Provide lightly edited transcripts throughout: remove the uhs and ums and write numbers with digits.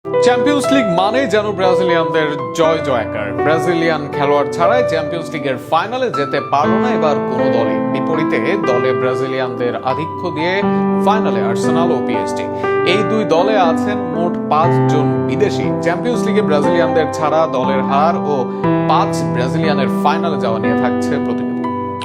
Champions league মানে যেন ব্রাজিলিয়ানদের জয় জয়কার। Brazilian খেলোয়াড় ছাড়াই চ্যাম্পিয়ন্স লিগের ফাইনালে যেতে পারল না এবার কোনো দলই। বিপরীতে দলে ব্রাজিলিয়ানদের আধিক্য দিয়ে ফাইনালে আর্সেনাল ও পিএসজি। এই দুই দলে আছেন মোট 5 জন বিদেশি। চ্যাম্পিয়ন্স লিগে ব্রাজিলিয়ানদের ছাড়া দলের হার ও 5 ব্রাজিলিয়ানের ফাইনালে যাওয়া নিয়ে থাকছে প্রতিবেদন।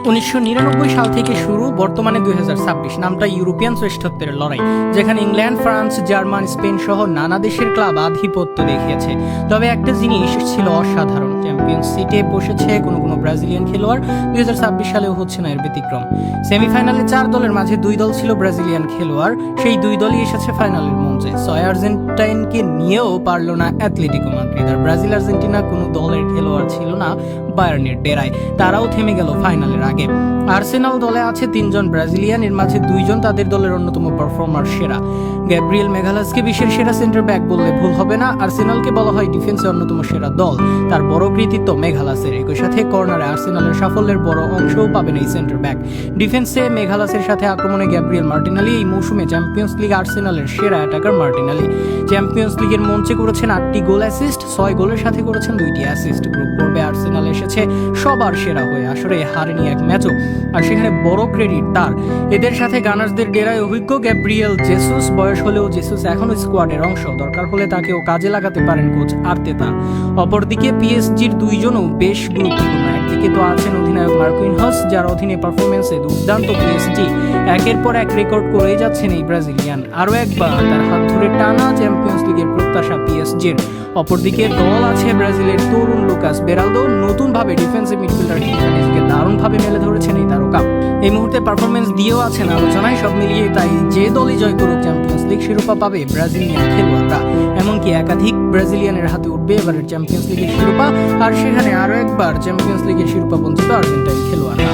1999 সাল থেকে শুরু, বর্তমানে 2026 নামটা ইউরোপিয়ান শ্রেষ্ঠত্বের লড়াই, যেখানে ইংল্যান্ড, ফ্রান্স, জার্মান, স্পেন সহ নানা দেশের ক্লাব আধিপত্য দেখিয়েছে। তবে একটা জিনিস ছিল অসাধারণ, চ্যাম্পিয়ন্স সিটে বসেছে কোনো ব্রাজিলিয়ান খেলোয়াড়। 2026 সালেও হচ্ছে না এর ব্যতিক্রম। সেমিফাইনালে 4 দলের মাঝে 2 দল ছিল ব্রাজিলিয়ান খেলোয়াড়, সেই 2 দলই এসেছে ফাইনালের মঞ্চে। 6 আর্জেন্টাইনকে নিয়েও পারল না অ্যাথলেটিকো মাদ্রিদ। আর ব্রাজিল আর্জেন্টিনা কোনো দলের খেলোয়াড় ছিল না বায়ার্নের ডেরায়, তারাও থেমে গেল ফাইনালের আগে। আর্সেনাল দলে আছে 3 জন ব্রাজিলিয়ান, এর মাঝে 2 জন তাদের দলের অন্যতম পারফর্মার সেরা। গ্যাব্রিয়েল মেগালাসকে বিশ্বের সেরা সেন্টার ব্যাক বললে ভুল হবে না। আর্সেনালকে বলা হয় ডিফেন্সে অন্যতম সেরা দল, তার বড় কৃতিত্ব মেগালাসের। একই সাথে কর্নারে আর্সেনালের সাফল্যের বড় অংশও পাবেন এই সেন্টার ব্যাক। ডিফেন্সে মেগালাসের সাথে আক্রমণে গ্যাব্রিয়েল মার্টিনেলি। এই মৌসুমে চ্যাম্পিয়ন্স লিগ আর্সেনালের সেরা অ্যাটাকার মার্টিনেলি। চ্যাম্পিয়ন্স লিগের মঞ্চে করেছেন 8টি গোল অ্যাসিস্ট, 6 গোলের সাথে করেছেন 2টি অ্যাসিস্ট। গ্রুপ পর্বে আর্সেনাল এসেছে সবার সেরা হয়ে, আসলে হারেনি এক ম্যাচও, আর সেখানে বড় ক্রেডিট তার। এদের সাথে গানার্সদের ডেরায় অভিজ্ঞ গ্যাব্রিয়েল জেসুস। বয়স হলেও জেসুস এখনো স্কোয়াডের অংশ, দরকার হলে তাকেও কাজে লাগাতে পারেন কোচ আর্তেতা। অপরদিকে পিএসজির 2 জনও বেশ গুরুত্বপূর্ণ। একদিকে তো আছেন অধিনায়ক মার্কুইনহস, যার অধীনে পারফরমেন্সে দুর্দান্ত পিএসজি একের পর এক রেকর্ড করেই যাচ্ছেন এই ব্রাজিলিয়ান। আরও একবার তার হাত ধরে টানা চ্যাম্পিয়ন্স লিগের প্রত্যাশা পিএসজির। অপরদিকে দল আছে ব্রাজিলের তরুণ লুকাস বেরালদো, নতুনভাবে ডিফেন্সিভ মিডফিল্ডার হিসেবে নিজেকে দারুণভাবে মেলে ধরেছেন এই তারকা। এই মুহূর্তে পারফরমেন্স দিয়েও আছেন আলোচনায়। সব মিলিয়ে তাই যে দলই জয় করুক চ্যাম্পিয়ন্স লিগ শিরোপা পাবে ব্রাজিলিয়ান খেলোয়াড়রা। এমনকি একাধিক ব্রাজিলিয়ানের হাতে উঠবে এবারের চ্যাম্পিয়ন্স লিগের শিরোপা, আর সেখানে আরও একবার চ্যাম্পিয়ন্স লিগের শিরোপা বঞ্চিত আর্জেন্টাইন খেলোয়াড়রা।